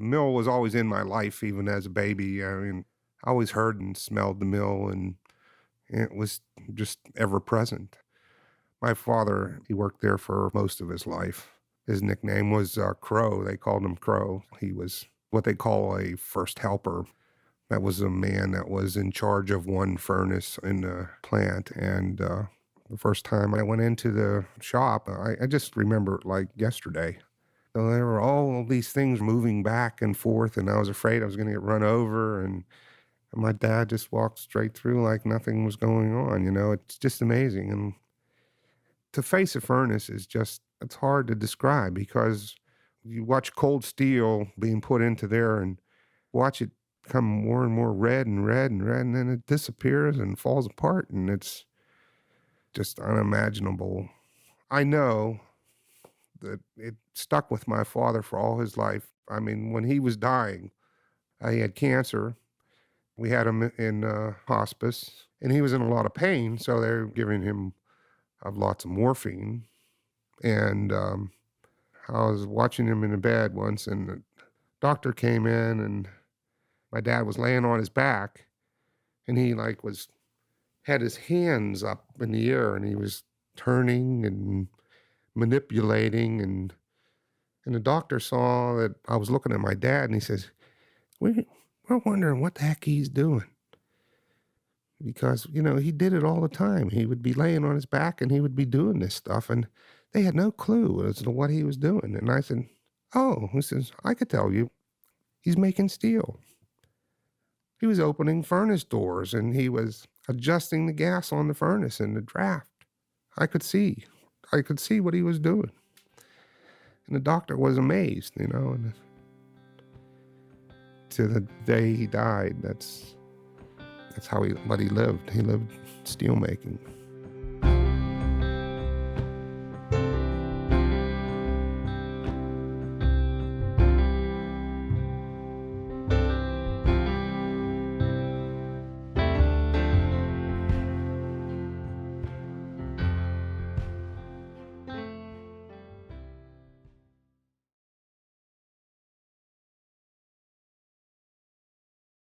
mill was always in my life, even as a baby. I mean, I always heard and smelled the mill, and it was just ever present. My father, he worked there for most of his life. His nickname was Crow. They called him Crow. He was what they call a first helper. That was a man that was in charge of one furnace in the plant. And the first time I went into the shop, I just remember it like yesterday. So there were all these things moving back and forth, and I was afraid I was going to get run over. And my dad just walked straight through like nothing was going on. It's just amazing. And to face a furnace is just, it's hard to describe, because you watch cold steel being put into there and watch it become more and more red and red and red, and then it disappears and falls apart, and it's just unimaginable. I know that it stuck with my father for all his life. I mean, when he was dying, he had cancer. We had him in hospice, and he was in a lot of pain, so they were giving him lots of morphine. And I was watching him in the bed once, and the doctor came in, and my dad was laying on his back, and he had his hands up in the air, and he was turning and manipulating, and the doctor saw that I was looking at my dad, and he says, we're wondering what the heck he's doing. Because, he did it all the time. He would be laying on his back and he would be doing this stuff, and they had no clue as to what he was doing. And I said, oh, he says, I could tell you. He's making steel. He was opening furnace doors, and he was adjusting the gas on the furnace and the draft. I could see what he was doing. And the doctor was amazed, and to the day he died, that's what he lived. He lived steel making.